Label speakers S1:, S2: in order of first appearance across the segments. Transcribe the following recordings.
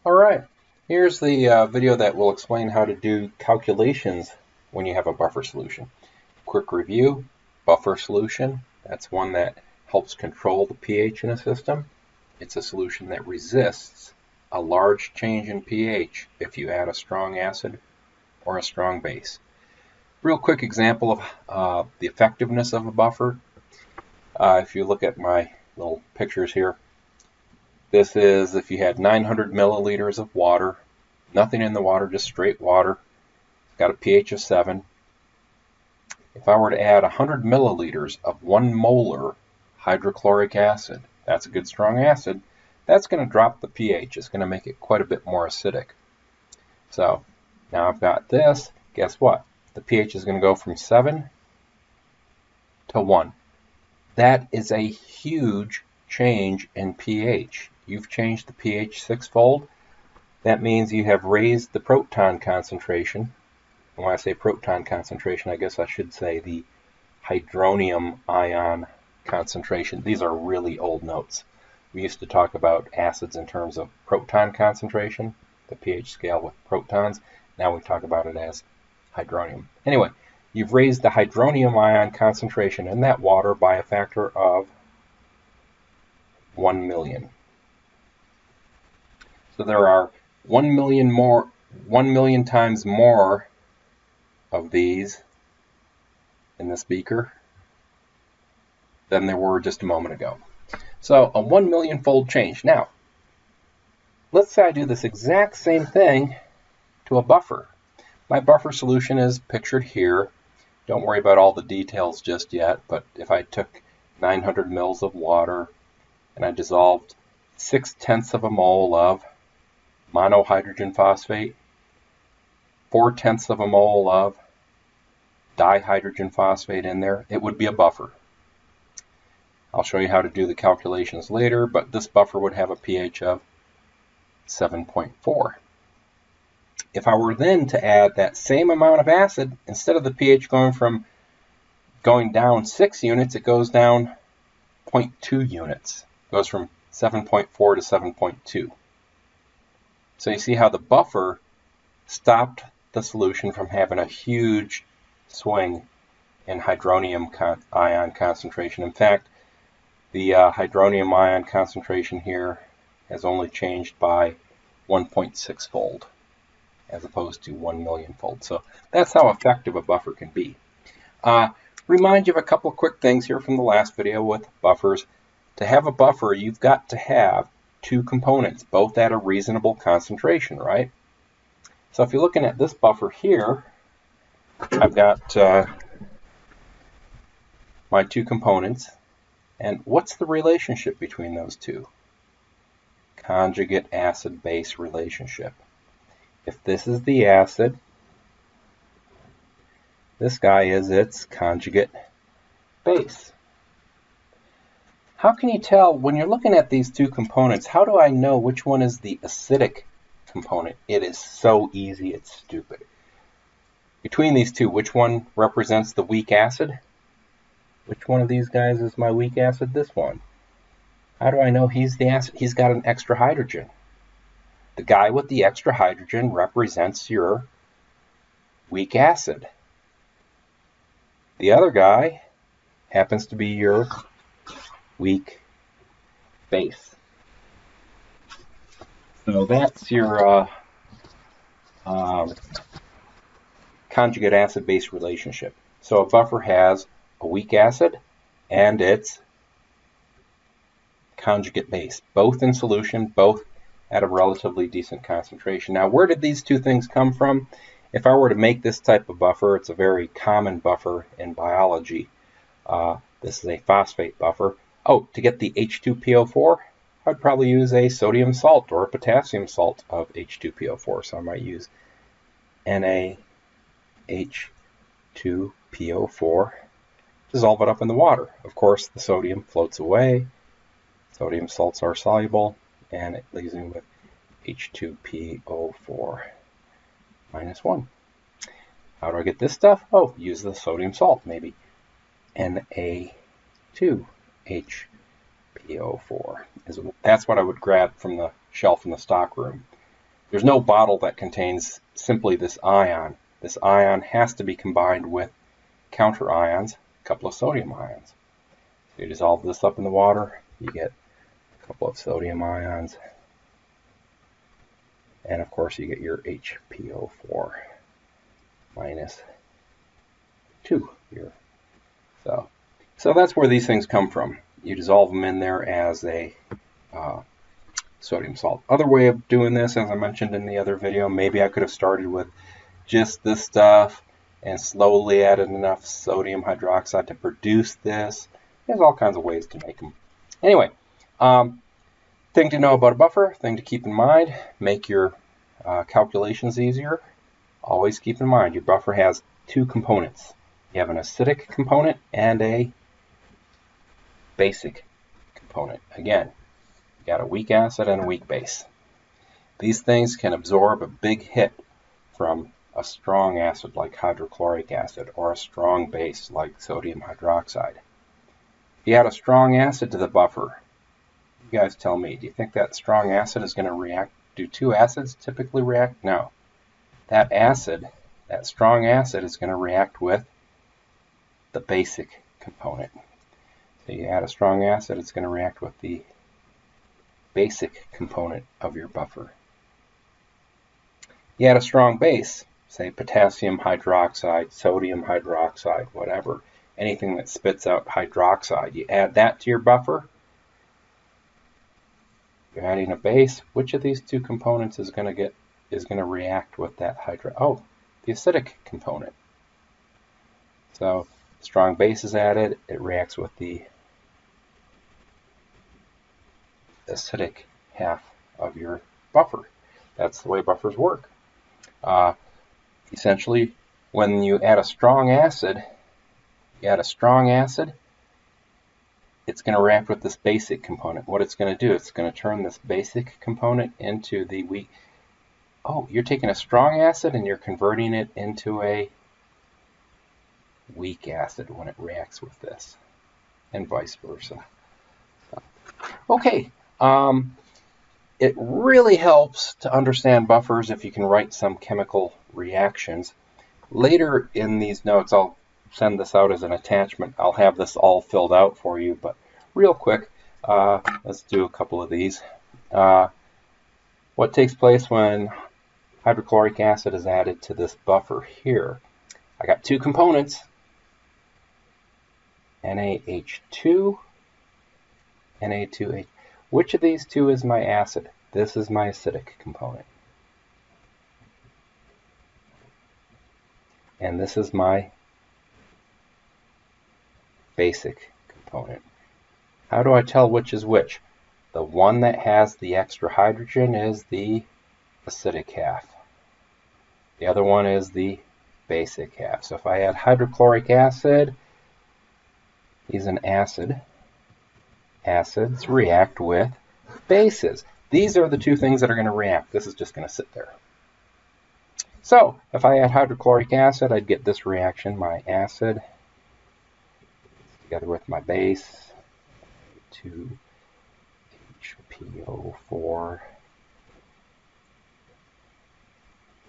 S1: Alright, here's the video that will explain how to do calculations when you have a buffer solution. Quick review, buffer solution, that's one that helps control the pH in a system. It's a solution that resists a large change in pH if you add a strong acid or a strong base. Real quick example of the effectiveness of a buffer. If you look at my little pictures here, this is if you had 900 milliliters of water, nothing in the water, just straight water, got a pH of 7. If I were to add 100 milliliters of 1 molar hydrochloric acid, that's a good strong acid, that's going to drop the pH. It's going to make it quite a bit more acidic. So now I've got this, guess what? The pH is going to go from 7 to 1. That is a huge change in pH. You've changed the pH sixfold. That means you have raised the proton concentration. And when I say proton concentration, I guess I should say the hydronium ion concentration. These are really old notes. We used to talk about acids in terms of proton concentration, the pH scale with protons. Now we talk about it as hydronium. Anyway, you've raised the hydronium ion concentration in that water by a factor of 1 million. So there are 1 million times more of these in this beaker than there were just a moment ago. So a 1 million fold change. Now, let's say I do this exact same thing to a buffer. My buffer solution is pictured here. Don't worry about all the details just yet, but if I took 900 mils of water and I dissolved 0.6 of a mole of monohydrogen phosphate, 0.4 of a mole of dihydrogen phosphate in there, it would be a buffer. I'll show you how to do the calculations later, but this buffer would have a pH of 7.4. If I were then to add that same amount of acid, instead of the pH going down 6 units, it goes down 0.2 units. It goes from 7.4 to 7.2. So you see how the buffer stopped the solution from having a huge swing in hydronium ion concentration. In fact, the hydronium ion concentration here has only changed by 1.6 fold as opposed to 1 million fold. So that's how effective a buffer can be. Remind you of a couple of quick things here from the last video with buffers. To have a buffer, you've got to have two components, both at a reasonable concentration, right? So if you're looking at this buffer here, I've got my two components. And what's the relationship between those two? Conjugate acid-base relationship. If this is the acid, this guy is its conjugate base. How can you tell when you're looking at these two components, how do I know which one is the acidic component? It is so easy, it's stupid. Between these two, which one represents the weak acid? Which one of these guys is my weak acid? This one. How do I know he's the acid? He's got an extra hydrogen. The guy with the extra hydrogen represents your weak acid. The other guy happens to be your weak base. So that's your conjugate acid-base relationship. So a buffer has a weak acid and its conjugate base, both in solution, both at a relatively decent concentration. Now, where did these two things come from? If I were to make this type of buffer, it's a very common buffer in biology. This is a phosphate buffer. Oh, to get the H2PO4, I'd probably use a sodium salt or a potassium salt of H2PO4. So I might use NaH2PO4, dissolve it up in the water. Of course, the sodium floats away. Sodium salts are soluble, and it leaves me with H2PO4 minus 1. How do I get this stuff? Oh, use the sodium salt, maybe. Na2HPO4. That's what I would grab from the shelf in the stock room. There's no bottle that contains simply this ion. This ion has to be combined with counter ions, a couple of sodium ions. So you dissolve this up in the water, you get a couple of sodium ions, and of course you get your HPO4 minus 2 here. So that's where these things come from. You dissolve them in there as a sodium salt. Other way of doing this, as I mentioned in the other video, maybe I could have started with just this stuff and slowly added enough sodium hydroxide to produce this. There's all kinds of ways to make them. Anyway, thing to know about a buffer, thing to keep in mind, make your calculations easier. Always keep in mind your buffer has two components. You have an acidic component and a basic component. Again, you got a weak acid and a weak base. These things can absorb a big hit from a strong acid like hydrochloric acid or a strong base like sodium hydroxide. If you add a strong acid to the buffer, you guys tell me, do you think that strong acid is going to react? Do two acids typically react? No. That acid, that strong acid, is going to react with the basic component. So you add a strong acid, it's going to react with the basic component of your buffer. You add a strong base, say potassium hydroxide, sodium hydroxide, whatever, anything that spits out hydroxide, you add that to your buffer. You're adding a base. Which of these two components is going to react with that the acidic component. So strong base is added, it reacts with the acidic half of your buffer. That's the way buffers work. Essentially, when you add a strong acid, it's going to react with this basic component. What it's going to do, it's going to turn this basic component into the weak. Oh, you're taking a strong acid and you're converting it into a weak acid when it reacts with this, and vice versa. Okay, it really helps to understand buffers if you can write some chemical reactions. Later in these notes, I'll send this out as an attachment. I'll have this all filled out for you, but real quick, let's do a couple of these. What takes place when hydrochloric acid is added to this buffer here? I got two components, NaH2, Na2H. Which of these two is my acid? This is my acidic component. And this is my basic component. How do I tell which is which? The one that has the extra hydrogen is the acidic half. The other one is the basic half. So if I add hydrochloric acid, he's an acid. Acids react with bases. These are the two things that are going to react. This is just going to sit there. So if I add hydrochloric acid, I'd get this reaction. My acid together with my base, 2HPO4.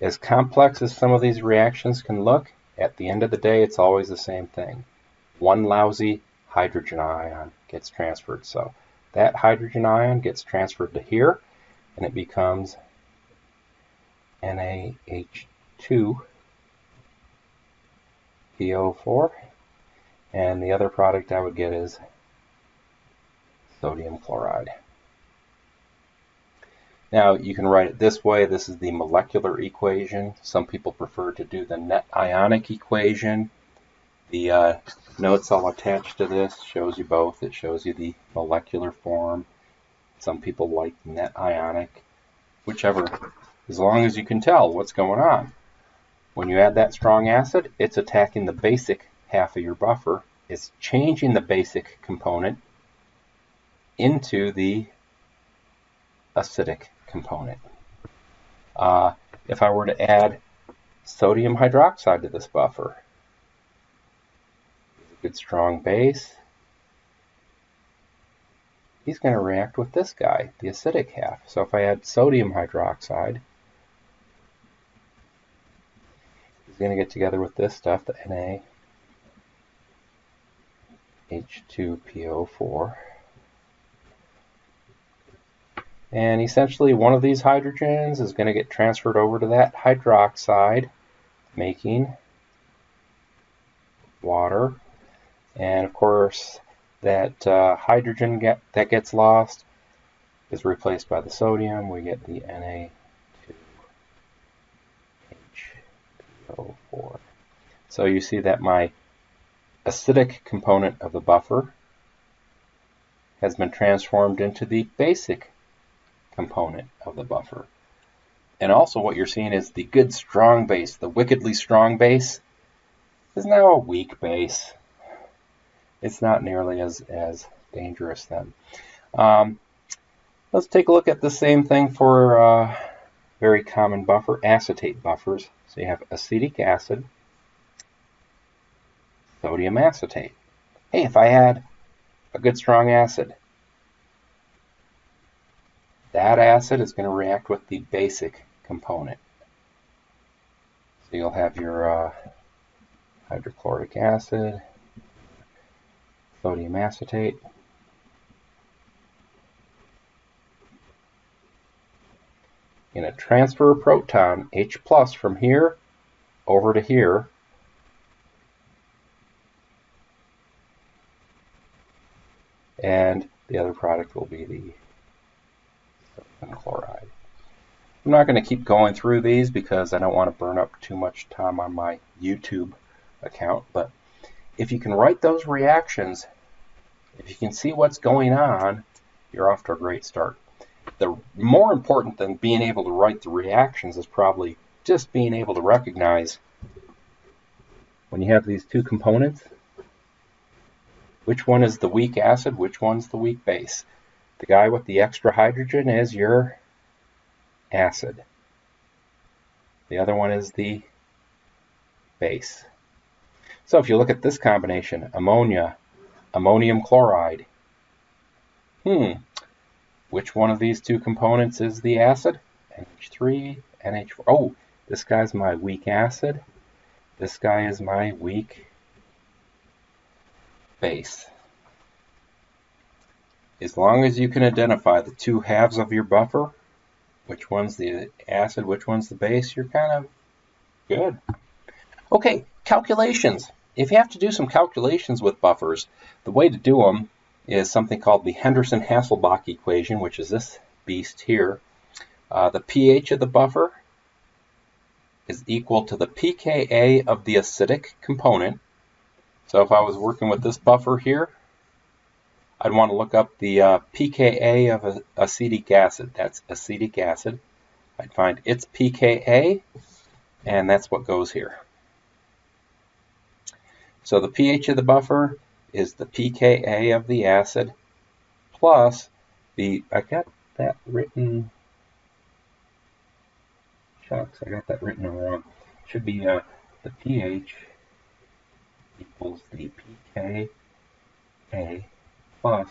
S1: As complex as some of these reactions can look, at the end of the day, it's always the same thing. One lousy hydrogen ion gets transferred. So that hydrogen ion gets transferred to here, and it becomes NaH2PO4. And the other product I would get is sodium chloride. Now you can write it this way. This is the molecular equation. Some people prefer to do the net ionic equation. The notes I'll attach to this shows you both. It shows you the molecular form. Some people like net ionic, whichever, as long as you can tell what's going on. When you add that strong acid, it's attacking the basic half of your buffer. It's changing the basic component into the acidic component. If I were to add sodium hydroxide to this buffer, a good strong base, he's going to react with this guy, the acidic half. So if I add sodium hydroxide, is going to get together with this stuff, the NaH2PO4. And essentially one of these hydrogens is going to get transferred over to that hydroxide, making water. And of course that hydrogen that gets lost is replaced by the sodium. We get the Na2HPO4. So you see that my acidic component of the buffer has been transformed into the basic component of the buffer. And also what you're seeing is the good strong base, the wickedly strong base, is now a weak base. It's not nearly as dangerous then. Let's take a look at the same thing for very common buffer, acetate buffers. So you have acetic acid, sodium acetate. Hey, if I had a good strong acid, that acid is going to react with the basic component. So you'll have your hydrochloric acid, sodium acetate. In a transfer a proton, H plus, from here over to here. And the other product will be the sodium chloride. I'm not going to keep going through these because I don't want to burn up too much time on my YouTube account, but if you can write those reactions, if you can see what's going on, you're off to a great start. The more important than being able to write the reactions is probably just being able to recognize when you have these two components, which one is the weak acid, which one's the weak base. The guy with the extra hydrogen is your acid. The other one is the base. So if you look at this combination, ammonia, ammonium chloride, which one of these two components is the acid? NH3, NH4. Oh, this guy's my weak acid. This guy is my weak base. As long as you can identify the two halves of your buffer, which one's the acid, which one's the base, you're kind of good. Okay, calculations. If you have to do some calculations with buffers, the way to do them is something called the Henderson-Hasselbalch equation, which is this beast here. The pH of the buffer is equal to the pKa of the acidic component. So if I was working with this buffer here, I'd want to look up the pKa of acetic acid. That's acetic acid. I'd find its pKa, and that's what goes here. So the pH of the buffer is the pKa of the acid plus the, I got that written, shucks, I got that written wrong. It should be the pH equals the pKa plus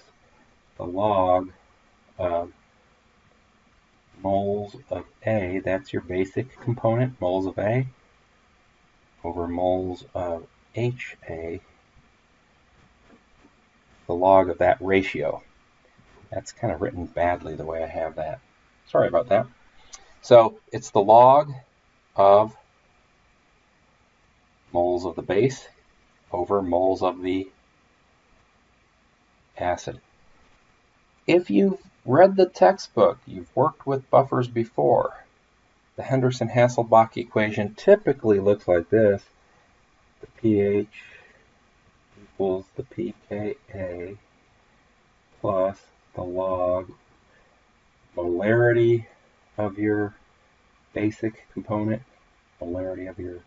S1: the log of moles of A, that's your basic component, moles of A, over moles of HA, the log of that ratio. That's kind of written badly the way I have that. Sorry about that. So it's the log of moles of the base over moles of the acid. If you've read the textbook, you've worked with buffers before, the Henderson-Hasselbalch equation typically looks like this. The pH equals the pKa plus the log molarity of your basic component, molarity of your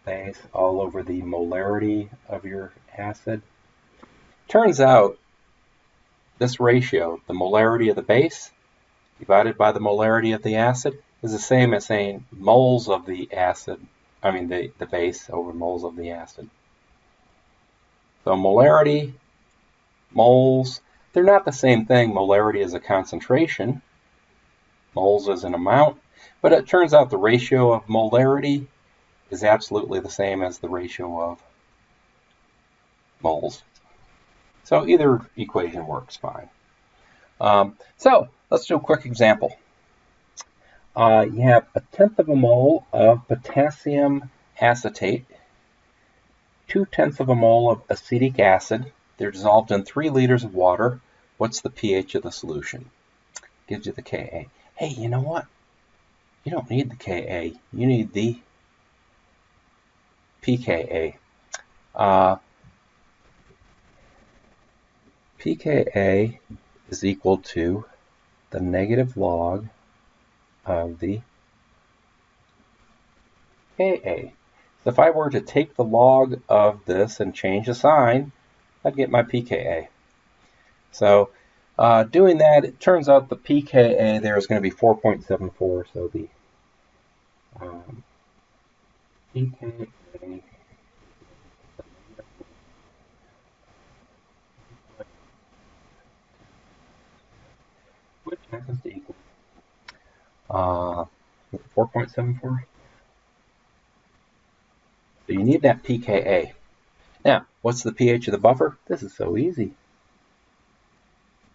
S1: base, all over the molarity of your acid. Turns out this ratio, the molarity of the base divided by the molarity of the acid, is the same as saying moles of the acid, the base over moles of the acid. So molarity, moles, they're not the same thing. Molarity is a concentration, moles is an amount, but it turns out the ratio of molarity is absolutely the same as the ratio of moles. So either equation works fine. So let's do a quick example. You have 1/10 of a mole of potassium acetate, 2/10 of a mole of acetic acid. They're dissolved in 3 liters of water. What's the pH of the solution? Gives you the Ka. Hey, you know what? You don't need the Ka. You need the pKa. pKa is equal to the negative log of the Ka. So if I were to take the log of this and change the sign, I'd get my pKa. So doing that, it turns out the pKa there is going to be 4.74. So the pKa, which happens to equal 4.74. So you need that pKa. Now, what's the pH of the buffer? This is so easy.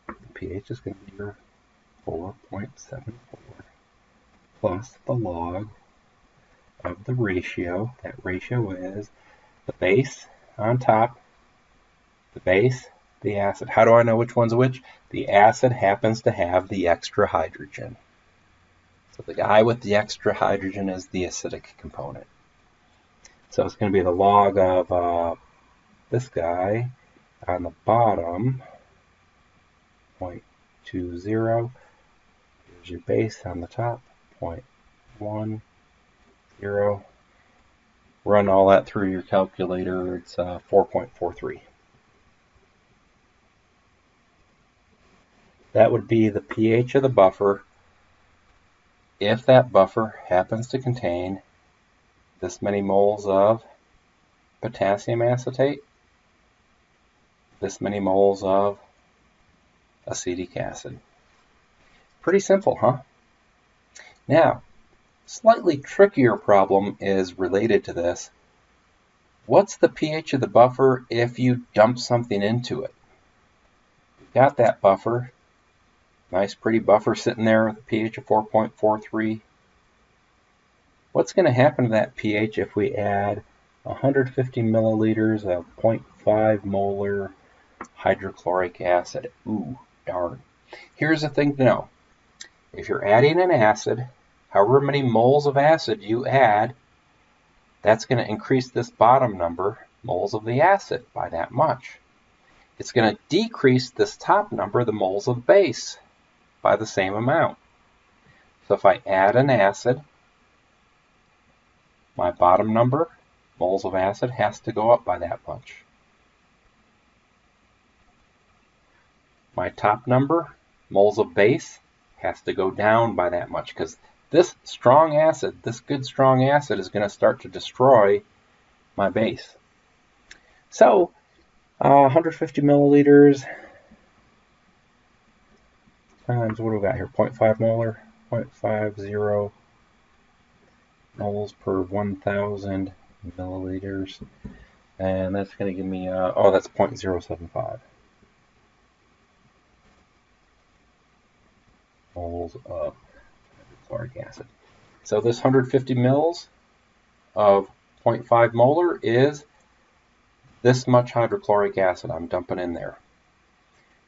S1: The pH is going to be your 4.74 plus the log of the ratio. That ratio is the base on top, the base, the acid. How do I know which one's which? The acid happens to have the extra hydrogen. So the guy with the extra hydrogen is the acidic component. So it's going to be the log of this guy on the bottom, 0.20. Here's your base on the top, 0.10. Run all that through your calculator, it's 4.43. That would be the pH of the buffer if that buffer happens to contain this many moles of potassium acetate, this many moles of acetic acid. Pretty simple, huh? Now, slightly trickier problem is related to this. What's the pH of the buffer if you dump something into it? You've got that buffer, nice pretty buffer sitting there with a pH of 4.43. What's going to happen to that pH if we add 150 milliliters of 0.5 molar hydrochloric acid? Ooh, darn. Here's the thing to know. If you're adding an acid, however many moles of acid you add, that's going to increase this bottom number, moles of the acid, by that much. It's going to decrease this top number, the moles of base, by the same amount. So if I add an acid, my bottom number, moles of acid, has to go up by that much. My top number, moles of base, has to go down by that much, because this strong acid, this good strong acid, is going to start to destroy my base. So 150 milliliters times, what do we got here, 0.5 molar, 0.50 moles per 1,000 milliliters, and that's going to give me, oh, that's 0.075 moles of hydrochloric acid. So this 150 mils of 0.5 molar is this much hydrochloric acid I'm dumping in there.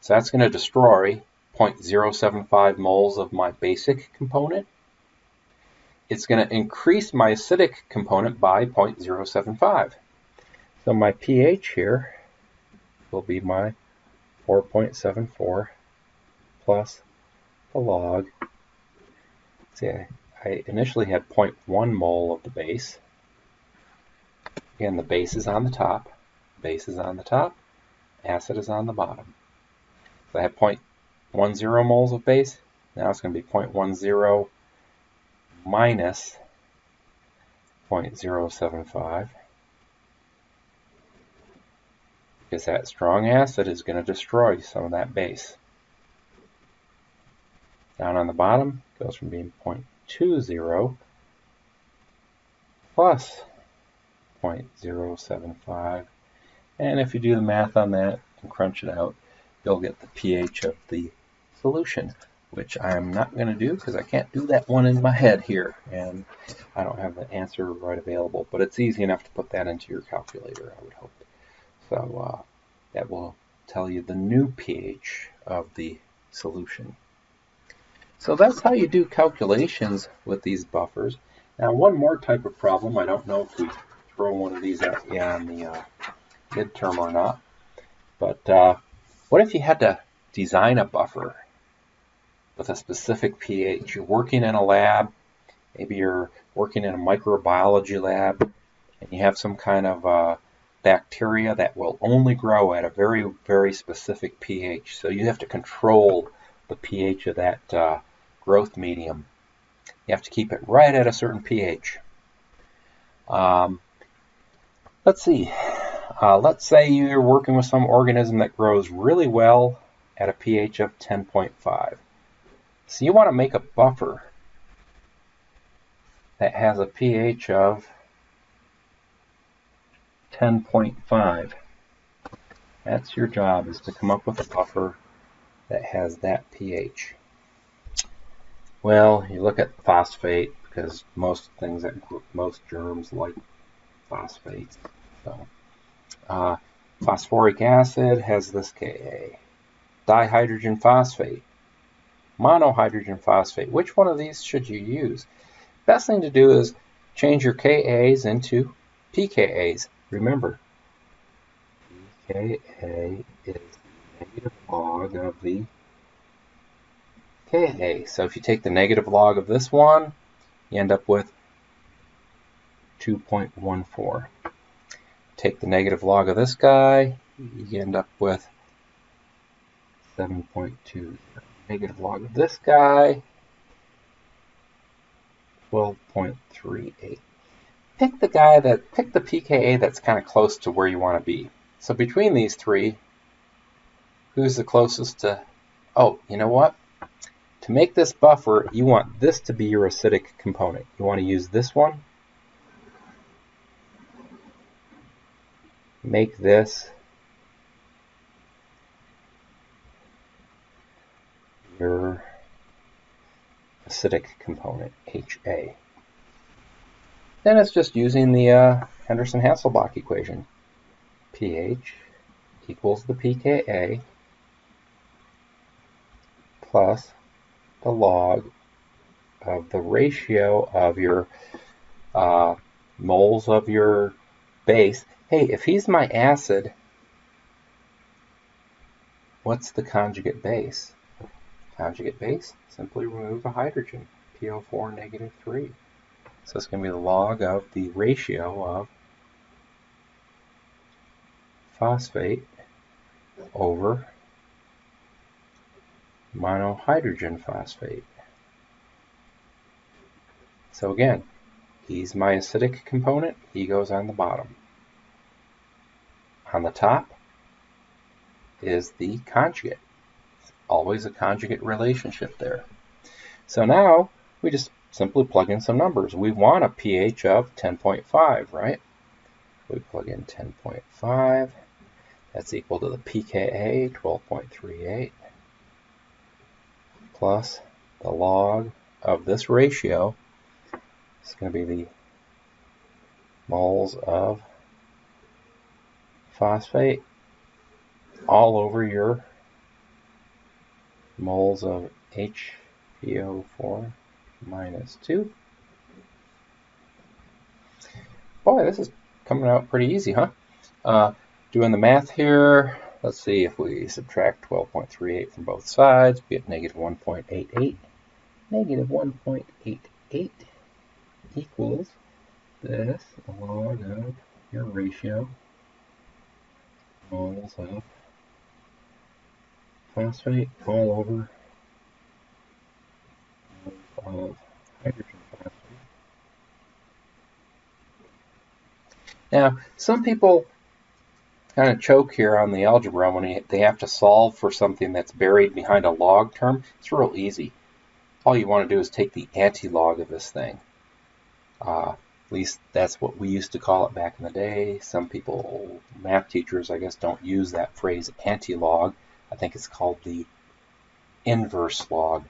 S1: So that's going to destroy 0.075 moles of my basic component. It's going to increase my acidic component by 0.075. So my pH here will be my 4.74 plus the log. See, I initially had 0.1 mole of the base. Again, the base is on the top, base is on the top, acid is on the bottom. So I have 0.10 moles of base. Now it's going to be 0.10 minus 0.075, because that strong acid is going to destroy some of that base. Down on the bottom, goes from being 0.20 plus 0.075. And if you do the math on that and crunch it out, you'll get the pH of the solution, which I'm not going to do because I can't do that one in my head here, and I don't have the answer right available, but it's easy enough to put that into your calculator, I would hope. So that will tell you the new pH of the solution. So that's how you do calculations with these buffers. Now, one more type of problem, I don't know if we throw one of these at you on the midterm or not, but what if you had to design a buffer with a specific pH? You're working in a lab, maybe you're working in a microbiology lab, and you have some kind of bacteria that will only grow at a very, very specific pH. So you have to control the pH of that growth medium. You have to keep it right at a certain pH. Let's see. Let's say you're working with some organism that grows really well at a pH of 10.5. So you want to make a buffer that has a pH of 10.5. That's your job, is to come up with a buffer that has that pH. Well, you look at phosphate, because most germs like phosphates. So, phosphoric acid has this Ka. Dihydrogen phosphate, monohydrogen phosphate. Which one of these should you use? Best thing to do is change your Kas into pKas. Remember, pKa is the negative log of the Ka. So if you take the negative log of this one, you end up with 2.14. Take the negative log of this guy, you end up with 7.2. Negative log of this guy, 12.38. Pick the pKa that's kind of close to where you want to be. So between these three, who's the closest to, oh, you know what? To make this buffer, you want this to be your acidic component. You want to use this one. Make this your acidic component, HA. Then it's just using the Henderson-Hasselbalch equation. pH equals the pKa plus the log of the ratio of your moles of your base. Hey, if he's my acid, what's the conjugate base? Conjugate base, simply remove a hydrogen, PO4 negative 3. So it's going to be the log of the ratio of phosphate over monohydrogen phosphate. So again, he's my acidic component, he goes on the bottom. On the top is the conjugate. It's always a conjugate relationship there. So now we just simply plug in some numbers. We want a pH of 10.5, right? We plug in 10.5. That's equal to the pKa, 12.38, plus the log of this ratio. It's going to be the moles of phosphate all over your moles of HPO4 minus 2. Boy, this is coming out pretty easy, huh? Doing the math here, let's see, if we subtract 12.38 from both sides, we get negative 1.88. Negative 1.88 equals this, the log of your ratio, moles of phosphate all over moles of hydrogen phosphate. Now, some people kind of choke here on the algebra when they have to solve for something that's buried behind a log term. It's real easy. All you want to do is take the anti-log of this thing. At least that's what we used to call it back in the day. Some people, math teachers, I guess, don't use that phrase anti-log. I think it's called the inverse log.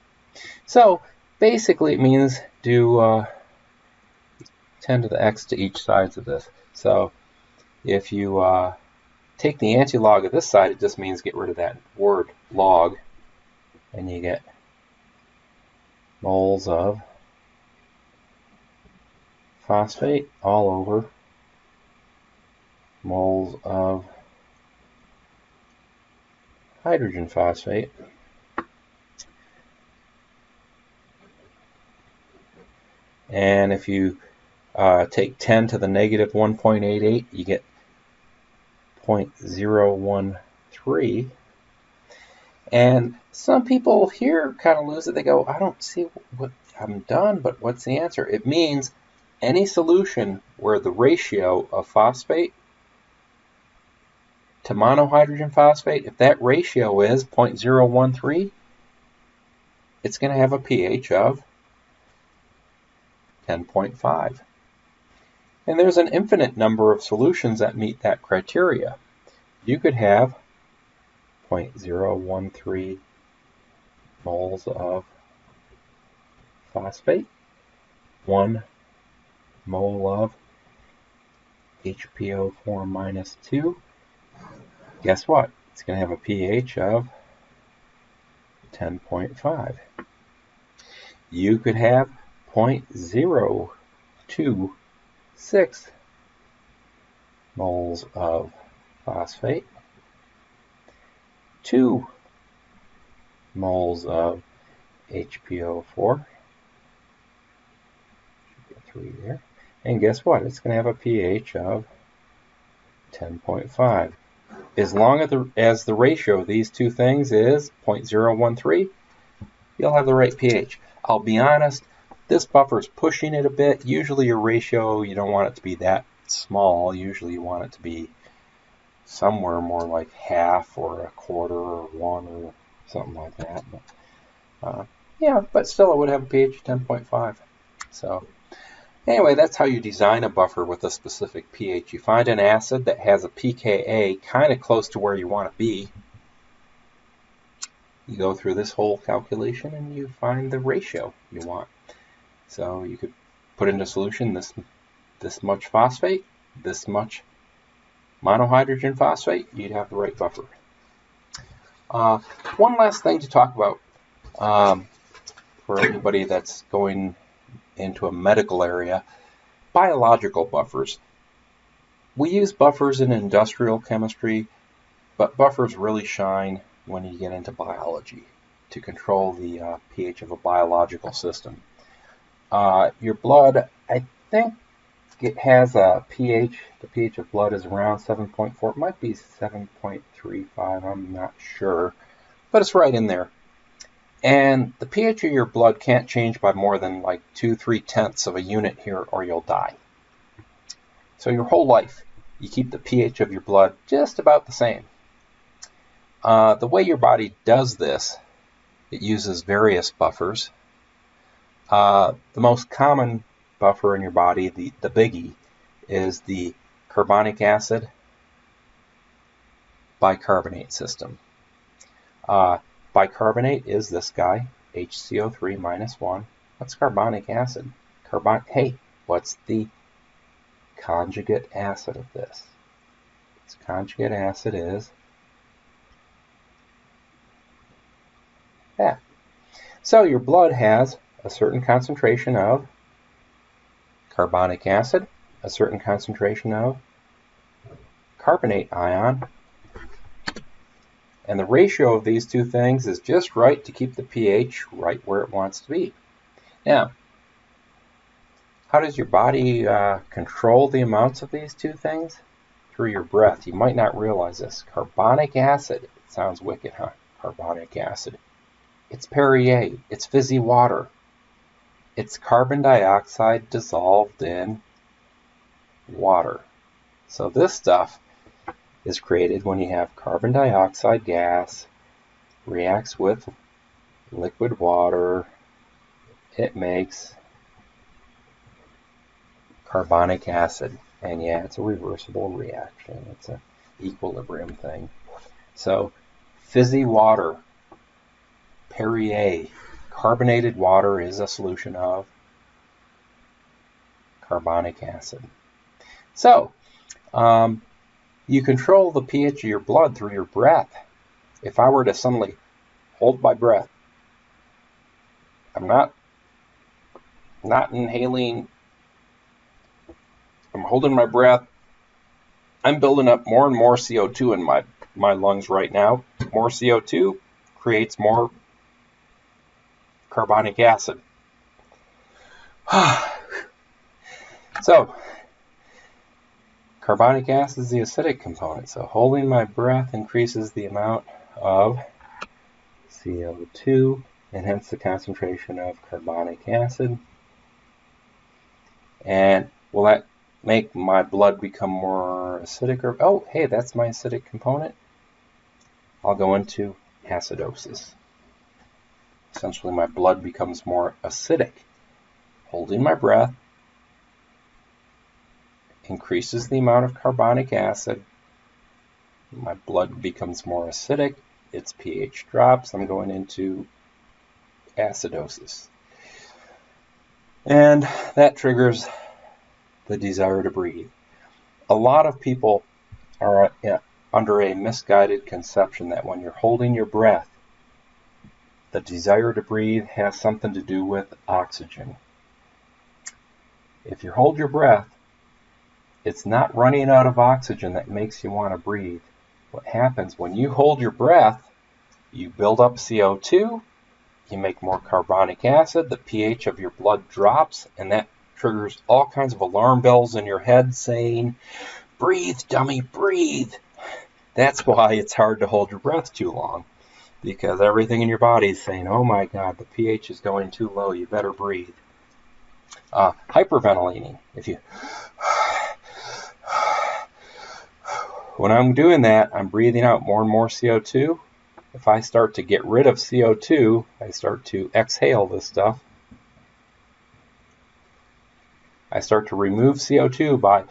S1: So basically it means do 10 to the x to each side of this. So if you take the anti-log of this side, it just means get rid of that word log, and you get moles of phosphate all over moles of hydrogen phosphate. And if you take 10 to the negative 1.88, you get 0.013. And some people here kind of lose it. They go, I don't see what I'm done, but what's the answer? It means any solution where the ratio of phosphate to monohydrogen phosphate, if that ratio is 0.013, it's going to have a pH of 10.5. And there's an infinite number of solutions that meet that criteria. You could have 0.013 moles of phosphate, 1 mole of HPO4 minus 2. Guess what? It's going to have a pH of 10.5. You could have 0.026 moles of phosphate, 2 moles of HPO4, 3 there, and guess what? It's going to have a pH of 10.5. As long as the ratio of these two things is 0.013, you'll have the right pH. I'll be honest, this buffer is pushing it a bit. Usually your ratio, you don't want it to be that small. Usually you want it to be somewhere more like half or a quarter or 1 or something like that. But, yeah, but still it would have a pH of 10.5. So anyway, that's how you design a buffer with a specific pH. You find an acid that has a pKa kind of close to where you want to be. You go through this whole calculation and you find the ratio you want. So you could put into solution this much phosphate, this much monohydrogen phosphate, you'd have the right buffer. One last thing to talk about for anybody that's going into a medical area, biological buffers. We use buffers in industrial chemistry, but buffers really shine when you get into biology to control the pH of a biological system. Your blood, I think it has a pH, the pH of blood is around 7.4, it might be 7.35, I'm not sure, but it's right in there. And the pH of your blood can't change by more than like 2/3 of a unit here or you'll die. So your whole life, you keep the pH of your blood just about the same. The way your body does this, it uses various buffers. The most common buffer in your body, the biggie, is the carbonic acid bicarbonate system. Bicarbonate is this guy, HCO3 minus 1. What's carbonic acid? Hey, what's the conjugate acid of this? Its conjugate acid is that. So your blood has a certain concentration of carbonic acid, a certain concentration of carbonate ion, and the ratio of these two things is just right to keep the pH right where it wants to be. Now, how does your body control the amounts of these two things? Through your breath. You might not realize this. Carbonic acid, it sounds wicked, huh? Carbonic acid. It's Perrier. It's fizzy water. It's carbon dioxide dissolved in water. So this stuff is created when you have carbon dioxide gas, reacts with liquid water, it makes carbonic acid. And yeah, it's a reversible reaction. It's an equilibrium thing. So, fizzy water, Perrier, carbonated water is a solution of carbonic acid. So, you control the pH of your blood through your breath. If I were to suddenly hold my breath, I'm not inhaling, I'm holding my breath. I'm building up more and more CO2 in my lungs right now. More CO2 creates more carbonic acid. So, carbonic acid is the acidic component. So holding my breath increases the amount of CO2 and hence the concentration of carbonic acid. And will that make my blood become more acidic? Or, oh, hey, that's my acidic component. I'll go into acidosis. Essentially, my blood becomes more acidic. Holding my breath increases the amount of carbonic acid. My blood becomes more acidic. Its pH drops. I'm going into acidosis. And that triggers the desire to breathe. A lot of people are under a misguided conception that when you're holding your breath, the desire to breathe has something to do with oxygen. If you hold your breath, it's not running out of oxygen that makes you want to breathe. What happens when you hold your breath, you build up CO2, you make more carbonic acid, the pH of your blood drops, and that triggers all kinds of alarm bells in your head saying, breathe, dummy, breathe. That's why it's hard to hold your breath too long, because everything in your body is saying, oh my God, the pH is going too low, you better breathe. Hyperventilating. When I'm doing that, I'm breathing out more and more CO2. If I start to get rid of CO2, I start to exhale this stuff. I start to remove CO2 by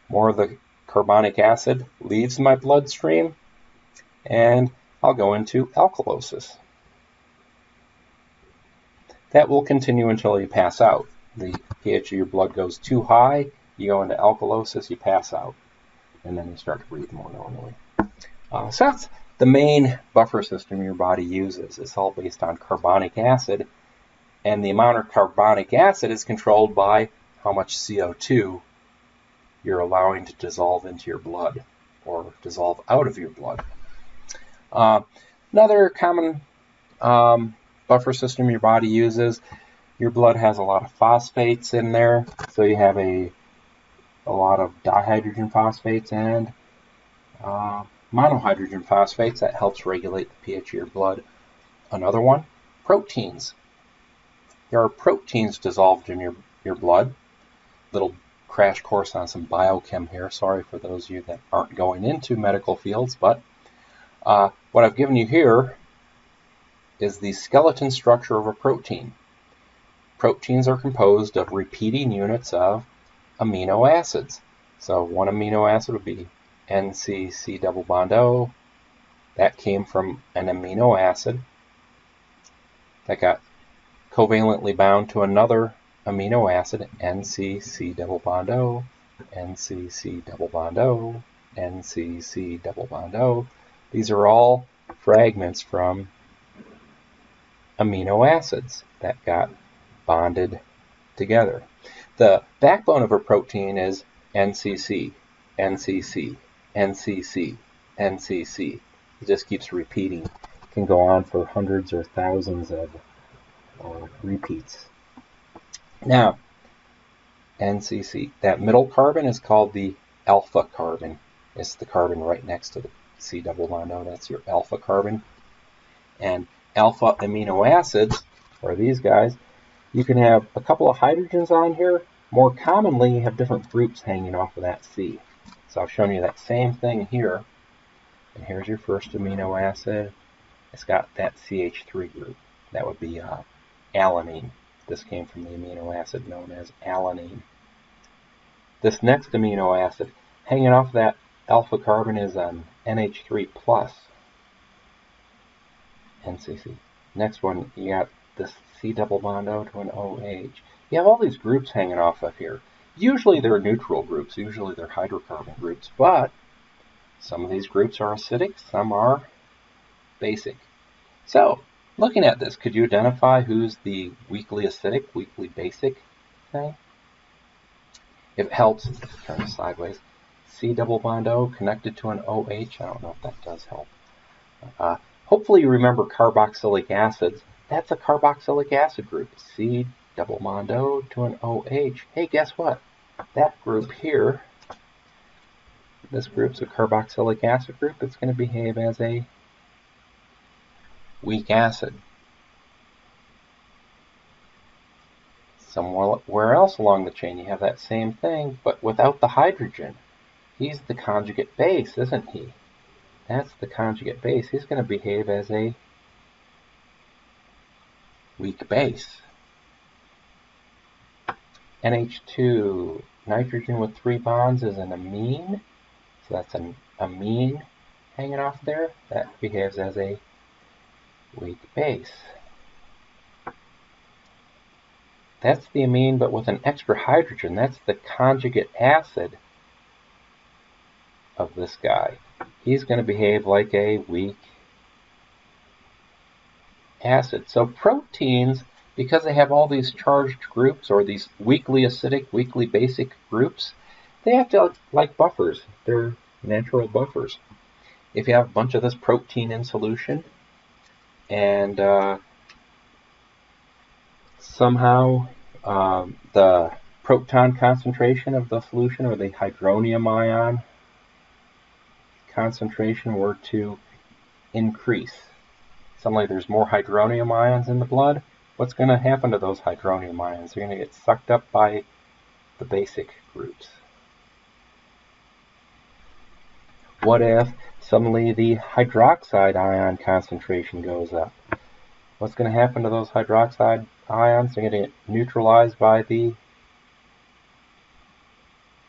S1: more of the carbonic acid leaves my bloodstream, and I'll go into alkalosis. That will continue until you pass out. The pH of your blood goes too high, you go into alkalosis, you pass out, and then you start to breathe more normally. So that's the main buffer system your body uses. It's all based on carbonic acid, and the amount of carbonic acid is controlled by how much CO2 you're allowing to dissolve into your blood or dissolve out of your blood. Another common buffer system your body uses, your blood has a lot of phosphates in there, so you have a lot of dihydrogen phosphates and monohydrogen phosphates. That helps regulate the pH of your blood. Another one, proteins. There are proteins dissolved in your blood. Little crash course on some biochem here. Sorry for those of you that aren't going into medical fields, but what I've given you here is the skeleton structure of a protein. Proteins are composed of repeating units of amino acids. So one amino acid would be NCC double bond O. That came from an amino acid that got covalently bound to another amino acid, NCC double bond O, NCC double bond O, NCC double bond O. These are all fragments from amino acids that got bonded together. The backbone of a protein is NCC, NCC, NCC, NCC. It just keeps repeating. It can go on for hundreds or thousands of repeats. Now, NCC, that middle carbon is called the alpha carbon. It's the carbon right next to the C double bond O. That's your alpha carbon. And alpha amino acids, or these guys, you can have a couple of hydrogens on here. More commonly, you have different groups hanging off of that C. So I've shown you that same thing here. And here's your first amino acid. It's got that CH3 group. That would be alanine, This came from the amino acid known as alanine. This next amino acid, hanging off that alpha carbon, is an NH3+, NCC. Next one, you got this C double bond O to an OH. You have all these groups hanging off of here. Usually they're neutral groups, usually they're hydrocarbon groups, but some of these groups are acidic, some are basic. So, looking at this, could you identify who's the weakly acidic, weakly basic thing? If it helps, turn this sideways. C double bond O connected to an OH. I don't know if that does help. Hopefully you remember carboxylic acids. That's a carboxylic acid group. C double bond O to an OH. Hey, guess what? That group here, this group's a carboxylic acid group. It's going to behave as a weak acid. Somewhere else along the chain you have that same thing, but without the hydrogen. He's the conjugate base, isn't he? That's the conjugate base. He's going to behave as a weak base. NH2, nitrogen with 3 bonds, is an amine. So that's an amine hanging off there. That behaves as a weak base. That's the amine, but with an extra hydrogen. That's the conjugate acid of this guy. He's going to behave like a weak acid. So proteins, because they have all these charged groups, or these weakly acidic, weakly basic groups, they have to like buffers. They're natural buffers. If you have a bunch of this protein in solution, and somehow the proton concentration of the solution, or the hydronium ion concentration, were to increase. Suddenly there's more hydronium ions in the blood. What's going to happen to those hydronium ions? They're going to get sucked up by the basic groups. What if suddenly the hydroxide ion concentration goes up? What's going to happen to those hydroxide ions? They're going to get neutralized by the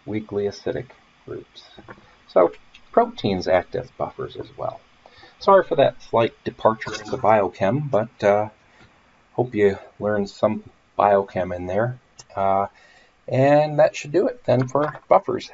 S1: weakly acidic groups. So proteins act as buffers as well. Sorry for that slight departure into biochem, but hope you learned some biochem in there. And that should do it then for buffers.